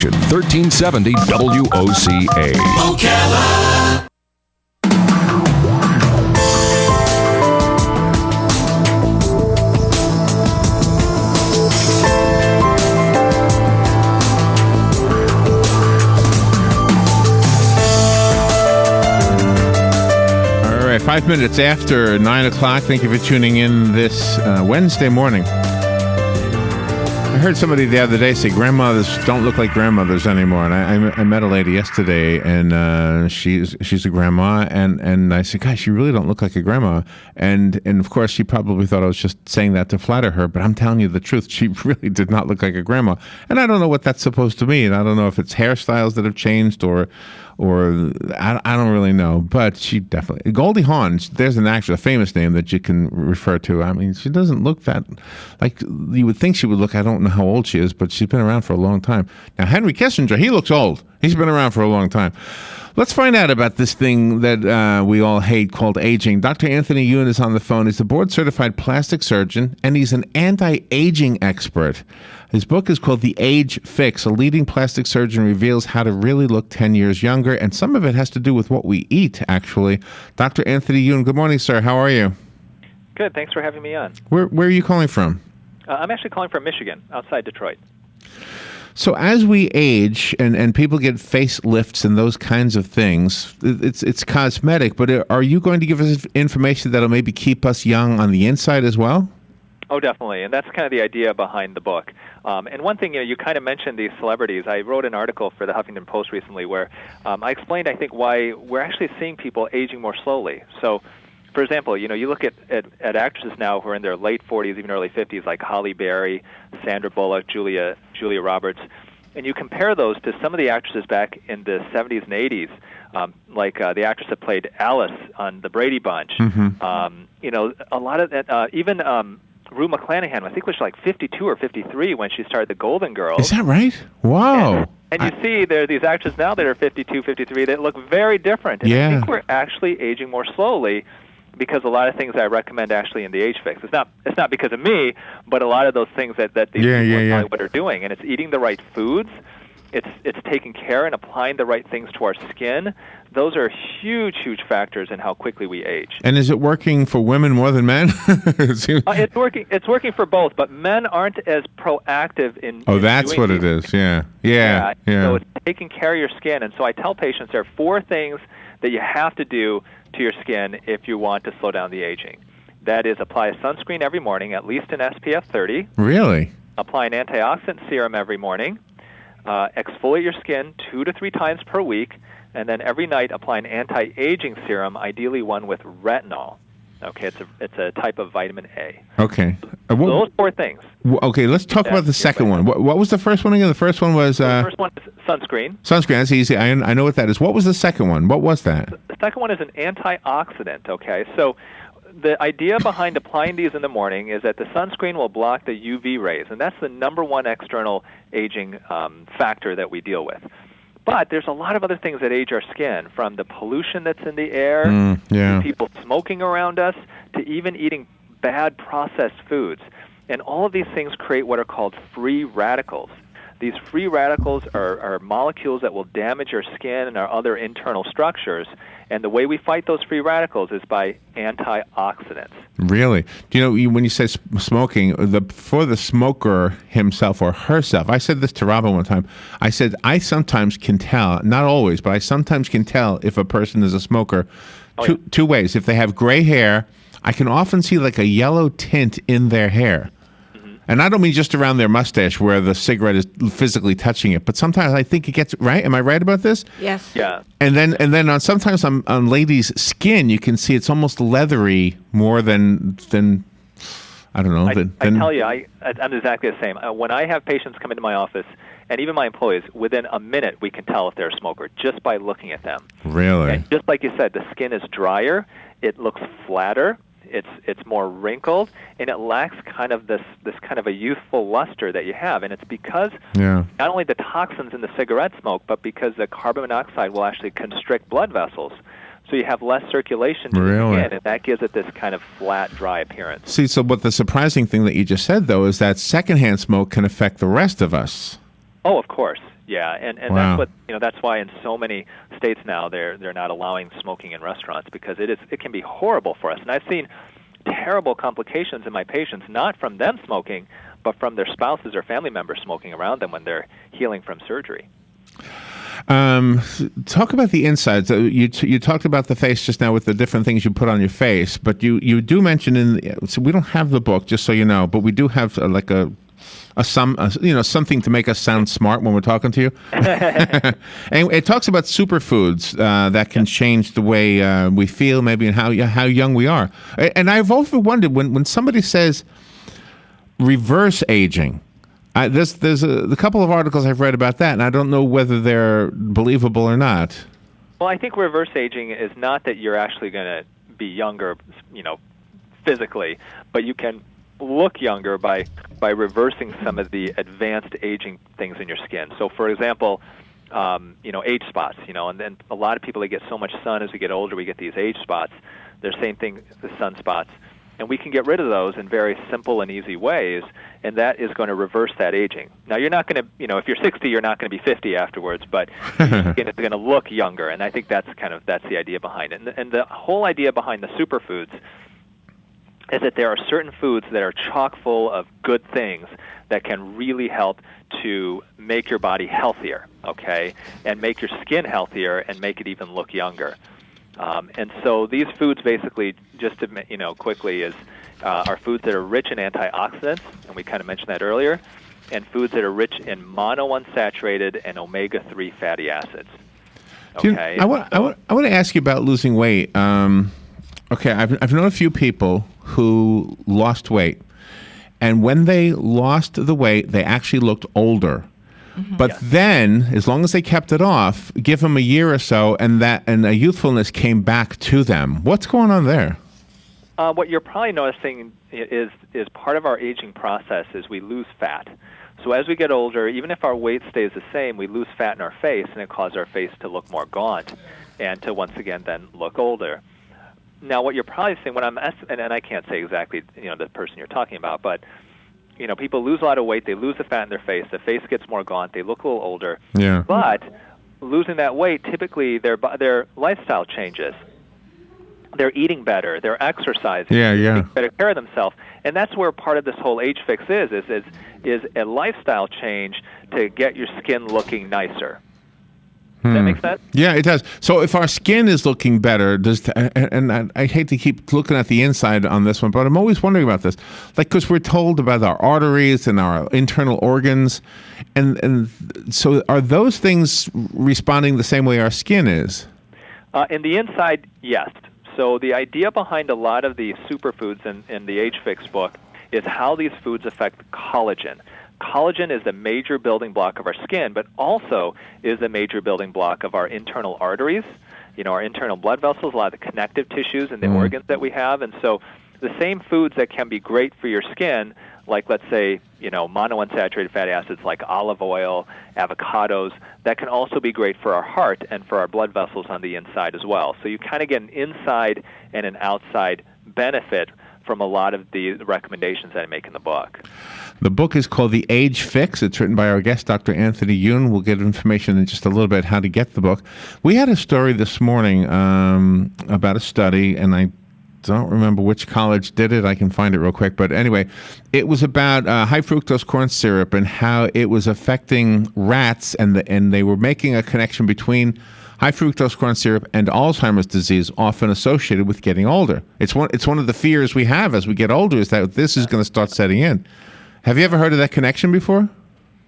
1370 WOCA. Ocala. All right, 5 minutes after 9 o'clock. Thank you for tuning in this Wednesday morning. I heard somebody the other day say grandmothers don't look like grandmothers anymore, and I met a lady yesterday, and she's a grandma, and I said, gosh, you really don't look like a grandma, and of course she probably thought I was just saying that to flatter her, but I'm telling you the truth, she really did not look like a grandma, and I don't know what that's supposed to mean. I don't know if it's hairstyles that have changed or I don't really know, but she definitely... Goldie Hawn, there's an actress, a famous name that you can refer to. I mean, she doesn't look that... Like, you would think she would look... I don't know how old she is, but she's been around for a long time. Now, Henry Kissinger, he looks old. He's been around for a long time. Let's find out about this thing that we all hate called aging. Dr. Anthony Youn is on the phone. He's a board-certified plastic surgeon, and he's an anti-aging expert. His book is called The Age Fix. A leading plastic surgeon reveals how to really look 10 years younger, and some of it has to do with what we eat, actually. Dr. Anthony Youn, good morning, sir. How are you? Good. Thanks for having me on. Where are you calling from? I'm actually calling from Michigan, outside Detroit. So as we age and people get facelifts and those kinds of things, it's cosmetic, but are you going to give us information that'll maybe keep us young on the inside as well? Oh, definitely, and that's kind of the idea behind the book. And one thing, you kind of mentioned these celebrities. I wrote an article for the Huffington Post recently where I explained, I think, why we're actually seeing people aging more slowly. So, for example, you look at actresses now who are in their late 40s, even early 50s, like Halle Berry, Sandra Bullock, Julia Roberts, and you compare those to some of the actresses back in the 70s and 80s, like the actress that played Alice on The Brady Bunch. Mm-hmm. A lot of that, even Rue McClanahan, I think was like 52 or 53 when she started The Golden Girls. Is that right? Wow. And you see there are these actors now that are 52, 53 that look very different. And I think we're actually aging more slowly because a lot of things I recommend actually in the Age Fix. It's not because of me, but a lot of those things that these people in Hollywood are doing. And it's eating the right foods. It's taking care and applying the right things to our skin. Those are huge, huge factors in how quickly we age. And is it working for women more than men? It's working. It's working for both, but men aren't as proactive in. Oh, that's what it is. Yeah. So it's taking care of your skin, and so I tell patients there are 4 things that you have to do to your skin if you want to slow down the aging. That is, apply a sunscreen every morning, at least an SPF 30. Really? Apply an antioxidant serum every morning. Exfoliate your skin 2 to 3 times per week, and then every night apply an anti-aging serum, ideally one with retinol. Okay, it's a type of vitamin A. Okay. So those 4 things. Okay, let's talk about the second one. What was the first one again? The first one was... the first one is sunscreen. Sunscreen, that's easy. I know what that is. What was the second one? What was that? The second one is an antioxidant, okay? So the idea behind applying these in the morning is that the sunscreen will block the UV rays, and that's the number one external aging factor that we deal with. But there's a lot of other things that age our skin, from the pollution that's in the air, to people smoking around us, to even eating bad processed foods. And all of these things create what are called free radicals. These free radicals are molecules that will damage your skin and our other internal structures. And the way we fight those free radicals is by antioxidants. Really? Do you know, when you say smoking, for the smoker himself or herself, I said this to Robin one time. I said, I sometimes can tell, not always, but I sometimes can tell if a person is a smoker two ways. If they have gray hair, I can often see like a yellow tint in their hair. And I don't mean just around their mustache where the cigarette is physically touching it, but sometimes I think it gets right. Am I right about this? Yes. Yeah. And then sometimes on ladies' skin, you can see it's almost leathery more than I don't know. I tell you, I'm exactly the same. When I have patients come into my office, and even my employees, within a minute we can tell if they're a smoker just by looking at them. Really? And just like you said, the skin is drier. It looks flatter. It's more wrinkled, and it lacks kind of this kind of a youthful luster that you have, and it's because not only the toxins in the cigarette smoke, but because the carbon monoxide will actually constrict blood vessels, so you have less circulation to the skin, and that gives it this kind of flat, dry appearance. See, so what the surprising thing that you just said, though, is that secondhand smoke can affect the rest of us. Oh, of course. Yeah, and Wow. that's why in so many states now they're not allowing smoking in restaurants, because it can be horrible for us. And I've seen terrible complications in my patients, not from them smoking, but from their spouses or family members smoking around them when they're healing from surgery. Talk about the insides. You talked about the face just now with the different things you put on your face, but you do mention so we don't have the book, just so you know, but we do have something to make us sound smart when we're talking to you. And it talks about superfoods that can change the way we feel, maybe, and how young we are. And I've often wondered when somebody says reverse aging. There's a couple of articles I've read about that, and I don't know whether they're believable or not. Well, I think reverse aging is not that you're actually going to be younger, physically, but you can look younger by reversing some of the advanced aging things in your skin. So, for example, age spots. And then a lot of people, they get so much sun as we get older, we get these age spots. They're the same thing, the sunspots. And we can get rid of those in very simple and easy ways, and that is going to reverse that aging. Now, you're not going to, if you're 60, you're not going to be 50 afterwards, but your skin is going to look younger, and I think that's the idea behind it. And the whole idea behind the superfoods is that there are certain foods that are chock full of good things that can really help to make your body healthier, okay, and make your skin healthier and make it even look younger. And so these foods basically, just to quickly, are foods that are rich in antioxidants, and we kind of mentioned that earlier, and foods that are rich in monounsaturated and omega-3 fatty acids. Okay. I want to ask you about losing weight. Okay, I've known a few people who lost weight, and when they lost the weight, they actually looked older. But then, as long as they kept it off, give them a year or so, and a youthfulness came back to them. What's going on there? What you're probably noticing is part of our aging process is we lose fat. So as we get older, even if our weight stays the same, we lose fat in our face, and it causes our face to look more gaunt and to once again then look older. Now, what you're probably seeing, and I can't say exactly the person you're talking about, but people lose a lot of weight, they lose the fat in their face, the face gets more gaunt, they look a little older. Yeah. But losing that weight, typically their lifestyle changes. They're eating better, they're exercising, taking better care of themselves, and that's where part of this whole age fix is a lifestyle change to get your skin looking nicer. Does that make sense? Yeah, it does. So if our skin is looking better, and I hate to keep looking at the inside on this one, but I'm always wondering about this. Like, because we're told about our arteries and our internal organs, and so are those things responding the same way our skin is? In the inside, yes. So the idea behind a lot of the superfoods in the Age Fix book is how these foods affect collagen. Collagen is the major building block of our skin, but also is the major building block of our internal arteries, our internal blood vessels, a lot of the connective tissues and the organs that we have. And so the same foods that can be great for your skin, like let's say, monounsaturated fatty acids like olive oil, avocados, that can also be great for our heart and for our blood vessels on the inside as well. So you kind of get an inside and an outside benefit from a lot of the recommendations that I make in the book. The book is called The Age Fix. It's written by our guest, Dr. Anthony Youn. We'll get information in just a little bit how to get the book. We had a story this morning about a study, and I don't remember which college did it. I can find it real quick. But anyway, it was about high fructose corn syrup and how it was affecting rats, and they were making a connection between high fructose corn syrup and Alzheimer's disease, often associated with getting older. It's one of the fears we have as we get older, is that this is going to start setting in. Have you ever heard of that connection before?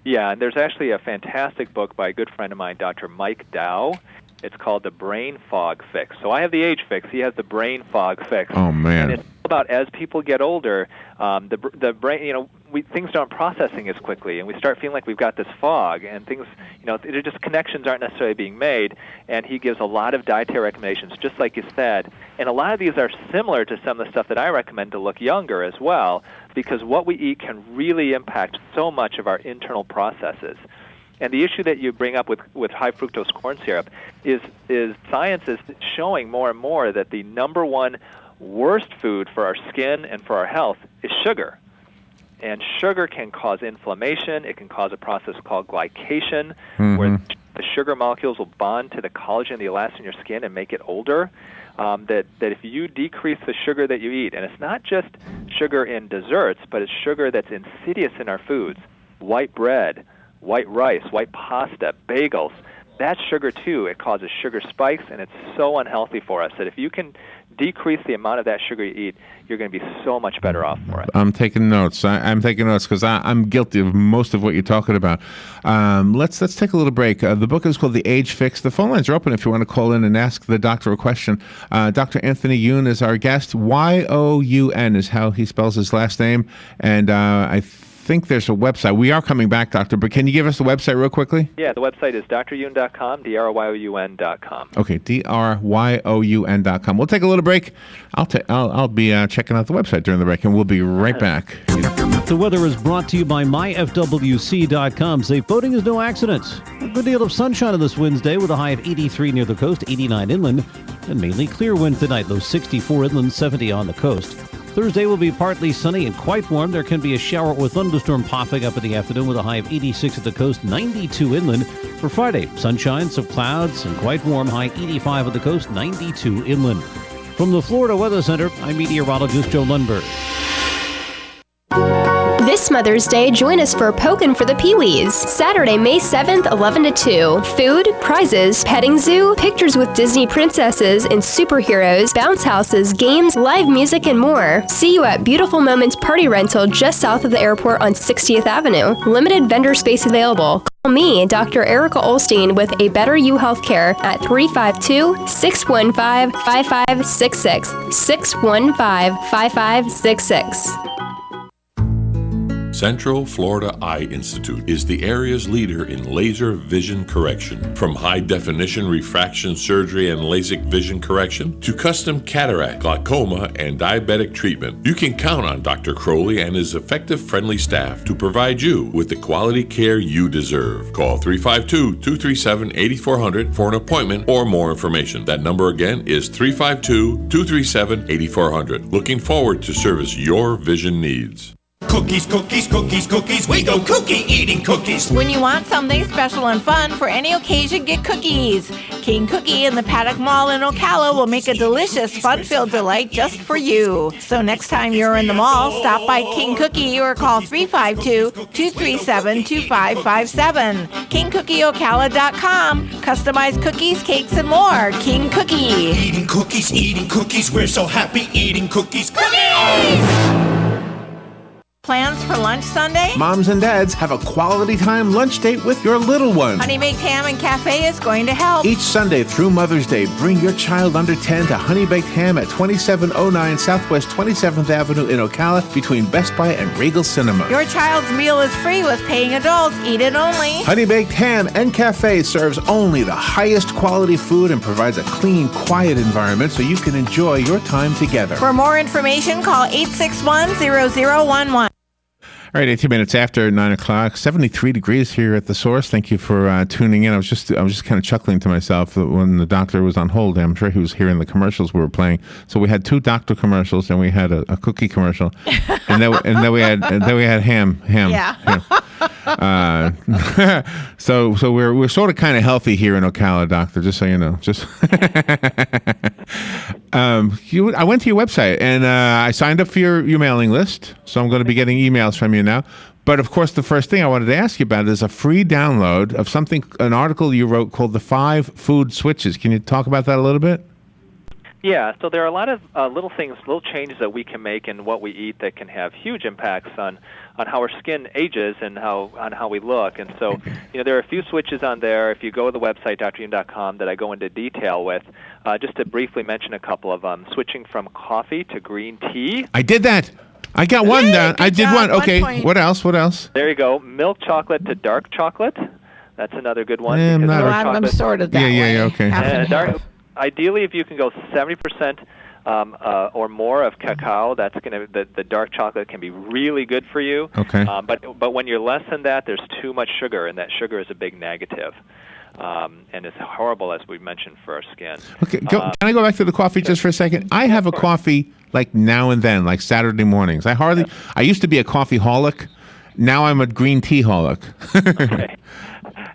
Yeah, and there's actually a fantastic book by a good friend of mine, Dr. Mike Dow. It's called The Brain Fog Fix. So I have the Age Fix. He has the Brain Fog Fix. Oh, man. And it's about as people get older, the brain, things aren't processing as quickly, and we start feeling like we've got this fog, and things, they're just connections aren't necessarily being made. And he gives a lot of dietary recommendations, just like you said. And a lot of these are similar to some of the stuff that I recommend to look younger as well, because what we eat can really impact so much of our internal processes. And the issue that you bring up with high fructose corn syrup is science is showing more and more that the number one worst food for our skin and for our health is sugar. And sugar can cause inflammation. It can cause a process called glycation, where the sugar molecules will bond to the collagen, the elastin in your skin, and make it older. That if you decrease the sugar that you eat, and it's not just sugar in desserts, but it's sugar that's insidious in our foods, white bread, white rice, white pasta, bagels, that's sugar too. It causes sugar spikes, and it's so unhealthy for us that if you can decrease the amount of that sugar you eat, you're going to be so much better off for it. I'm taking notes. I'm taking notes because I'm guilty of most of what you're talking about. Let's take a little break. The book is called The Age Fix. The phone lines are open if you want to call in and ask the doctor a question. Dr. Anthony Youn is our guest. Youn is how he spells his last name, and I think there's a website. We are coming back, Doctor, but can you give us the website real quickly? Yeah, the website is dryoun.com, dryoun.com. Okay, dryoun.com. We'll take a little break. I'll be checking out the website during the break, and we'll be right back. The weather is brought to you by myfwc.com. Safe boating is no accident. A good deal of sunshine on this Wednesday with a high of 83 near the coast, 89 inland, and mainly clear winds tonight, low 64 inland, 70 on the coast. Thursday will be partly sunny and quite warm. There can be a shower or thunderstorm popping up in the afternoon with a high of 86 at the coast, 92 inland. For Friday, sunshine, some clouds, and quite warm, high 85 at the coast, 92 inland. From the Florida Weather Center, I'm meteorologist Joe Lundberg. This Mother's Day, join us for Pokin' for the Pee-wees. Saturday, May 7th, 11 to 2. Food, prizes, petting zoo, pictures with Disney princesses and superheroes, bounce houses, games, live music, and more. See you at Beautiful Moments Party Rental just south of the airport on 60th Avenue. Limited vendor space available. Call me, Dr. Erica Olstein, with A Better You Healthcare at 352-615-5566. 615-5566. Central Florida Eye Institute is the area's leader in laser vision correction. From high-definition refraction surgery and LASIK vision correction to custom cataract, glaucoma, and diabetic treatment, you can count on Dr. Crowley and his effective, friendly staff to provide you with the quality care you deserve. Call 352-237-8400 for an appointment or more information. That number again is 352-237-8400. Looking forward to service your vision needs. Cookies, cookies, cookies, cookies. We go cookie eating cookies. When you want something special and fun for any occasion, get cookies. King Cookie in the Paddock Mall in Ocala will make a delicious, fun-filled delight just for you. So next time you're in the mall, stop by King Cookie or call 352-237-2557. KingCookieOcala.com. Customized cookies, cakes, and more. King Cookie. Eating cookies. We're so happy eating cookies. Cookies! Plans for lunch Sunday? Moms and dads, have a quality time lunch date with your little one. Honey Baked Ham and Cafe is going to help. Each Sunday through Mother's Day, bring your child under 10 to Honey Baked Ham at 2709 Southwest 27th Avenue in Ocala between Best Buy and Regal Cinema. Your child's meal is free with paying adults. Eat it only. Honey Baked Ham and Cafe serves only the highest quality food and provides a clean, quiet environment so you can enjoy your time together. For more information, call 861-0011. All right, 18 minutes after 9 o'clock, 73 degrees here at the Source. Thank you for tuning in. I was just kind of chuckling to myself when the doctor was on hold. I'm sure he was hearing the commercials we were playing. So we had two doctor commercials, and we had a cookie commercial, and then we had ham. Yeah. So we're sort of kind of healthy here in Ocala, doctor. Just so you know. I went to your website and I signed up for your mailing list. So I'm going to be getting emails from you now. But of course, the first thing I wanted to ask you about is a free download of an article you wrote called "The 5 Food Switches." Can you talk about that a little bit? Yeah, so there are a lot of little changes that we can make in what we eat that can have huge impacts on how our skin ages and on how we look. And so, there are a few switches on there. If you go to the website, dryoun.com, that I go into detail with, just to briefly mention a couple of them. Switching from coffee to green tea. I did that. I got one down. I did one. Okay, 1 point. What else? There you go. Milk chocolate to dark chocolate. That's another good one. I'm A not lot of them sorted that way. Okay. Half and half. Ideally, if you can go 70% or more of cacao. That's going to the dark chocolate can be really good for you. Okay. But when you're less than that, there's too much sugar, and that sugar is a big negative. And it's horrible, as we mentioned, for our skin. Okay, can I go back to the coffee just for a second? I have a coffee like now and then, like Saturday mornings. I used to be a coffee-holic. Now I'm a green tea-holic. Okay.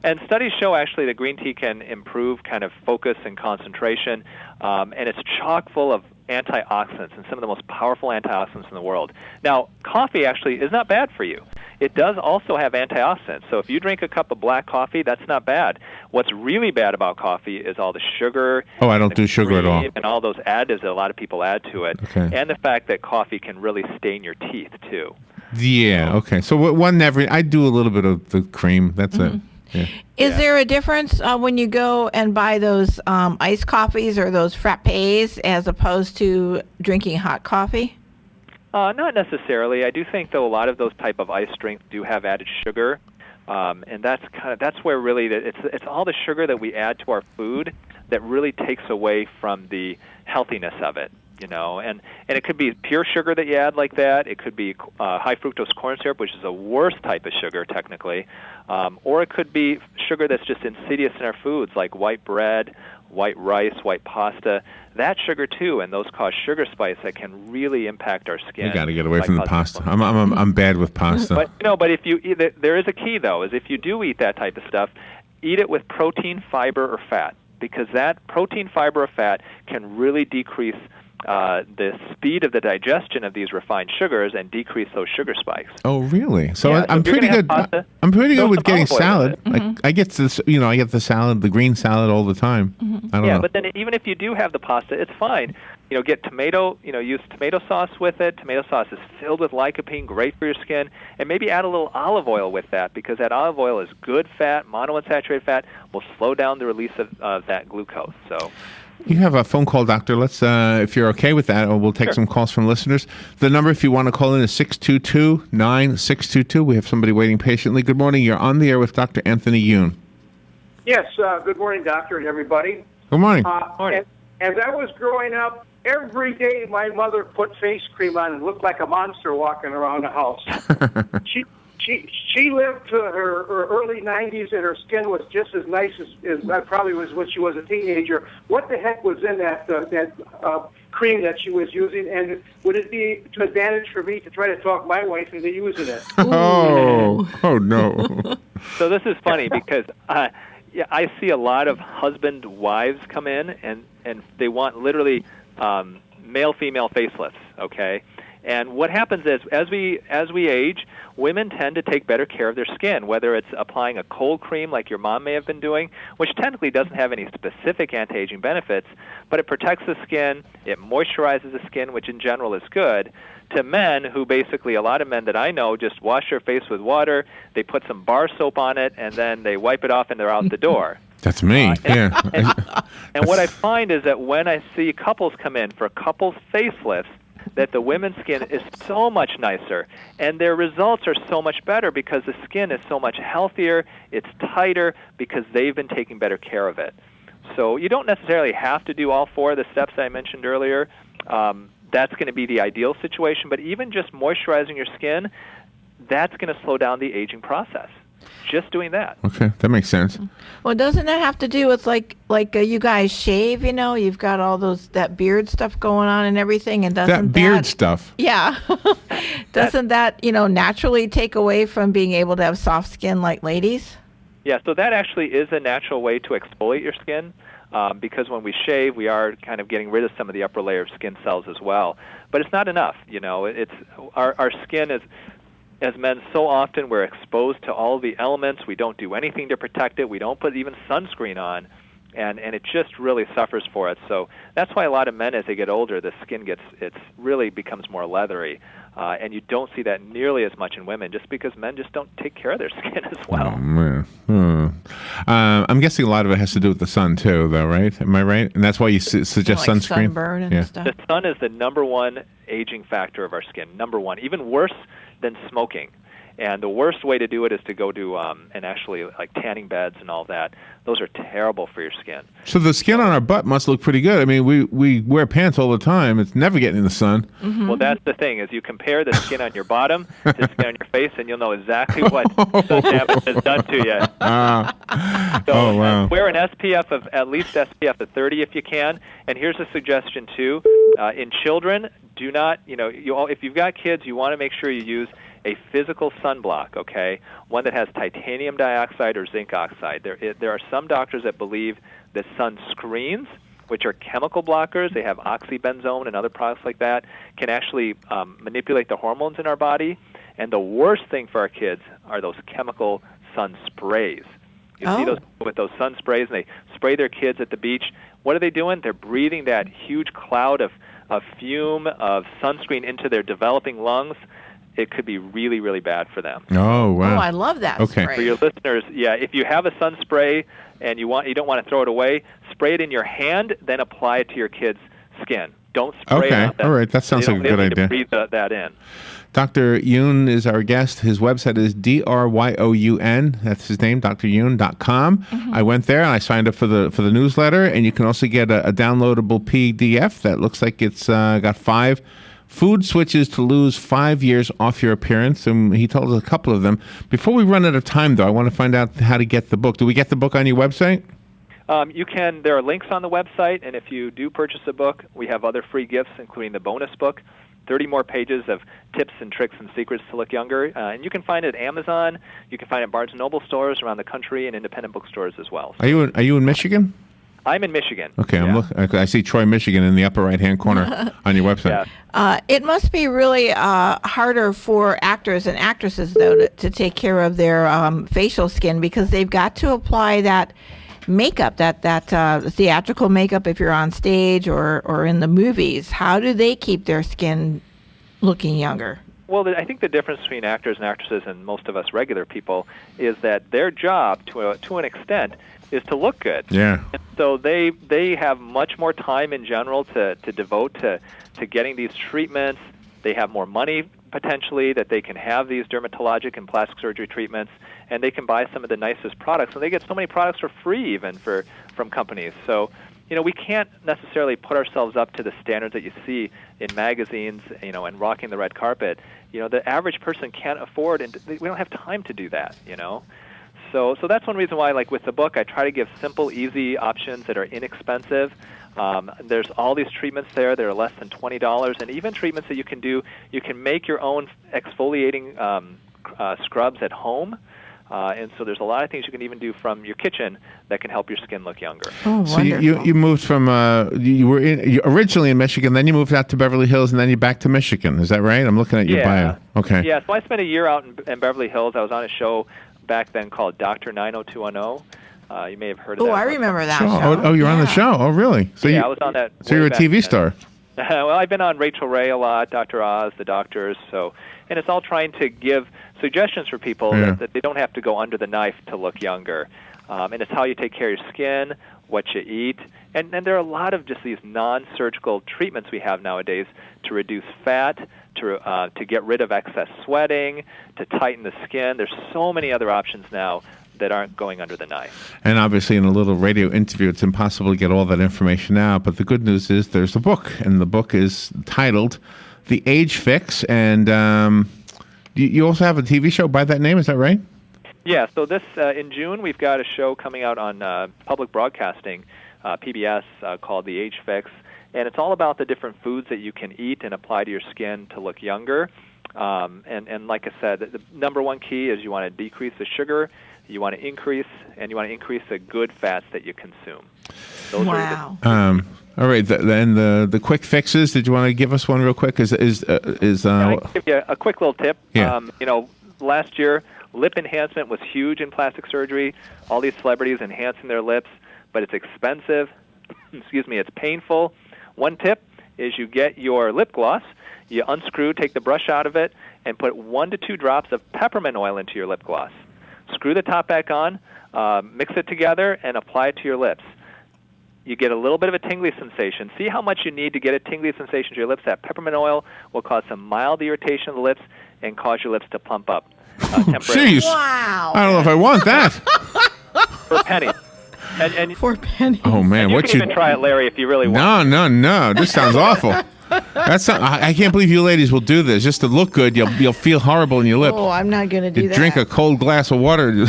And studies show actually that green tea can improve kind of focus and concentration, and it's chock full of antioxidants and some of the most powerful antioxidants in the world. Now, coffee actually is not bad for you. It does also have antioxidants. So if you drink a cup of black coffee, that's not bad. What's really bad about coffee is all the sugar. Oh, I don't do sugar at all. And all those additives that a lot of people add to it. Okay. And the fact that coffee can really stain your teeth, too. Yeah, okay. So I do a little bit of the cream. That's it. Yeah. Is there a difference when you go and buy those iced coffees or those frappes as opposed to drinking hot coffee? Not necessarily. I do think, though, a lot of those type of iced drinks do have added sugar, and that's where really it's all the sugar that we add to our food that really takes away from the healthiness of it. And it could be pure sugar that you add like that. It could be high fructose corn syrup, which is a worse type of sugar technically, or it could be sugar that's just insidious in our foods, like white bread, white rice, white pasta. That sugar too, and those cause sugar spikes that can really impact our skin. You got to get away from the pasta. I'm bad with pasta. But if you eat it, there is a key though, is if you do eat that type of stuff, eat it with protein, fiber, or fat, because that protein, fiber, or fat can really decrease the speed of the digestion of these refined sugars and decrease those sugar spikes. Oh, really? So Yeah, I'm if you're pretty gonna good. have pasta, I'm pretty good throw with some getting olive oil salad. in it. I get this. I get the salad, the green salad, all the time. I don't know. But then even if you do have the pasta, it's fine. Get tomato. Use tomato sauce with it. Tomato sauce is filled with lycopene, great for your skin, and maybe add a little olive oil with that, because that olive oil is good fat. Monounsaturated fat will slow down the release of that glucose. So. You have a phone call, doctor. Let's, if you're okay with that, we'll take some calls from listeners. The number, if you want to call in, is 622-9622. We have somebody waiting patiently. Good morning. You're on the air with Dr. Anthony Youn. Yes, good morning, doctor, and everybody. Good morning. As I was growing up, every day my mother put face cream on and looked like a monster walking around the house. She lived to her early 90s, and her skin was just as nice as probably was when she was a teenager. What the heck was in that cream that she was using, and would it be to advantage for me to try to talk my wife into using it? Oh no. So this is funny because I see a lot of husband-wives come in, and they want literally male-female facelifts, okay? And what happens is, as we age, women tend to take better care of their skin, whether it's applying a cold cream like your mom may have been doing, which technically doesn't have any specific anti-aging benefits, but it protects the skin, it moisturizes the skin, which in general is good, to men who basically, a lot of men that I know, just wash their face with water, they put some bar soap on it, and then they wipe it off and they're out the door. That's me, yeah. And what I find is that when I see couples come in for couples facelifts, that the women's skin is so much nicer, and their results are so much better because the skin is so much healthier, it's tighter, because they've been taking better care of it. So you don't necessarily have to do all four of the steps I mentioned earlier. That's going to be the ideal situation, but even just moisturizing your skin, that's going to slow down the aging process. Just doing that. Okay, that makes sense. Well, doesn't that have to do with like you guys shave? You've got all that beard stuff going on and everything, and doesn't that beard stuff? Yeah, doesn't that naturally take away from being able to have soft skin like ladies? Yeah, so that actually is a natural way to exfoliate your skin, because when we shave, we are kind of getting rid of some of the upper layer of skin cells as well. But it's not enough. It's our skin is. As men, so often we're exposed to all the elements. We don't do anything to protect it. We don't put even sunscreen on, and it just really suffers for it. So that's why a lot of men, as they get older, the skin really becomes more leathery, and you don't see that nearly as much in women, just because men just don't take care of their skin as well. Oh, man. I'm guessing a lot of it has to do with the sun too, though, right? Am I right? And that's why you suggest like sunscreen. Sunburn and stuff. The sun is the number one aging factor of our skin. Number one, even worse than smoking. And the worst way to do it is to go to and actually like tanning beds and all that. Those are terrible for your skin. So the skin on our butt must look pretty good. I mean, we wear pants all the time. It's never getting in the sun. Well, that's the thing, is you compare the skin on your bottom to the skin on your face, and you'll know exactly what sun damage has done to you. So wow. wear an SPF of at least SPF of 30 if you can. And here's a suggestion, too. In children, do not, if you've got kids, you want to make sure you use a physical sunblock, okay? One that has titanium dioxide or zinc oxide. There are some doctors that believe that sunscreens, which are chemical blockers, they have oxybenzone and other products like that, can actually manipulate the hormones in our body. And the worst thing for our kids are those chemical sun sprays. You see those with those sun sprays, and they spray their kids at the beach. What are they doing? They're breathing that huge cloud of fume, of sunscreen into their developing lungs. It could be really, really bad for them. Oh, wow. Oh, I love that spray. For your listeners, if you have a sun spray and you don't want to throw it away, spray it in your hand, then apply it to your kid's skin. Don't spray it on them. All right. That sounds like a good idea. Breathe that in. Dr. Youn is our guest. His website is DRYOUN. That's his name, dryoun.com. I went there and I signed up for the newsletter, and you can also get a downloadable PDF that looks like it's got 5 food switches to lose 5 years off your appearance. And he told us a couple of them. Before we run out of time, though, I want to find out how to get the book. Do we get the book on your website? You can. There are links on the website, and if you do purchase a book, we have other free gifts, including the bonus book, 30 more pages of tips and tricks and secrets to look younger. And you can find it at Amazon. You can find it at Barnes & Noble stores around the country and independent bookstores as well. Are you in Michigan? I'm in Michigan. Okay, I see Troy, Michigan in the upper right-hand corner on your website. It must be really harder for actors and actresses, though, to take care of their facial skin, because they've got to apply that makeup, that theatrical makeup if you're on stage or in the movies. How do they keep their skin looking younger? Well, I think the difference between actors and actresses and most of us regular people is that their job, to an extent, is to look good. Yeah. And so they have much more time in general to devote to getting these treatments. They have more money, potentially, that they can have these dermatologic and plastic surgery treatments, and they can buy some of the nicest products. And they get so many products for free even from companies. So, we can't necessarily put ourselves up to the standards that you see in magazines, and rocking the red carpet. The average person can't afford, and we don't have time to do that, So that's one reason why, like with the book, I try to give simple, easy options that are inexpensive. There's all these treatments there that are less than $20, and even treatments that you can do. You can make your own exfoliating scrubs at home. And so there's a lot of things you can even do from your kitchen that can help your skin look younger. Oh, so wonderful. you moved from you were originally in Michigan, then you moved out to Beverly Hills, and then you're back to Michigan. Is that right? I'm looking at your bio. Okay. Yeah. So I spent a year out in Beverly Hills. I was on a show back then called Dr. 90210. You may have heard of that. Oh, I remember that show. Oh, you're on the show. Oh, really? So I was on that. So you're a TV star. Well, I've been on Rachel Ray a lot, Dr. Oz, The Doctors. And it's all trying to give suggestions for people that they don't have to go under the knife to look younger. And it's how you take care of your skin, what you eat. And there are a lot of just these non-surgical treatments we have nowadays to reduce fat, to get rid of excess sweating, to tighten the skin. There's so many other options now that aren't going under the knife. And obviously in a little radio interview, it's impossible to get all that information out. But the good news is there's a book, and the book is titled The Age Fix. And you also have a TV show by that name, is that right? Yeah, so this in June, we've got a show coming out on public broadcasting, PBS, called The Age Fix. And it's all about the different foods that you can eat and apply to your skin to look younger. And like I said, the number one key is you want to decrease the sugar, you want to increase the good fats that you consume. Wow. All right, then the quick fixes. Did you want to give us one real quick? I can give you a quick little tip. Yeah. Last year, lip enhancement was huge in plastic surgery. All these celebrities enhancing their lips, but it's expensive. It's painful. One tip is you get your lip gloss, you unscrew, take the brush out of it, and put 1 to 2 drops of peppermint oil into your lip gloss. Screw the top back on, mix it together, and apply it to your lips. You get a little bit of a tingly sensation. See how much you need to get a tingly sensation to your lips. That peppermint oil will cause some mild irritation of the lips and cause your lips to plump up. temporarily. Jeez. Wow. I don't know if I want that. For a penny. And For pennies. Oh man, and you what can even try it, Larry, if you really want. No. This sounds awful. I can't believe you ladies will do this. Just to look good, you'll feel horrible in your lips. Oh, I'm not going to do You that. drink a cold glass of water. A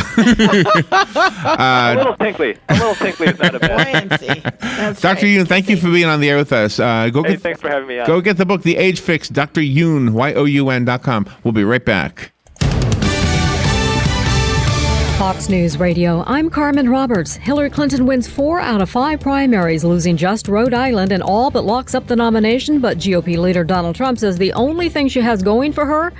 little tinkly. A little tinkly is not a bad. Buoyancy. That's Dr. right. Youn, thank you for being on the air with us. Thanks for having me on. Go get the book, The Age Fix, Dr. Youn, YOUN.com. We'll be right back. Fox News Radio, I'm Carmen Roberts. Hillary Clinton wins 4 out of 5 primaries, losing just Rhode Island and all but locks up the nomination. But GOP leader Donald Trump says the only thing she has going for her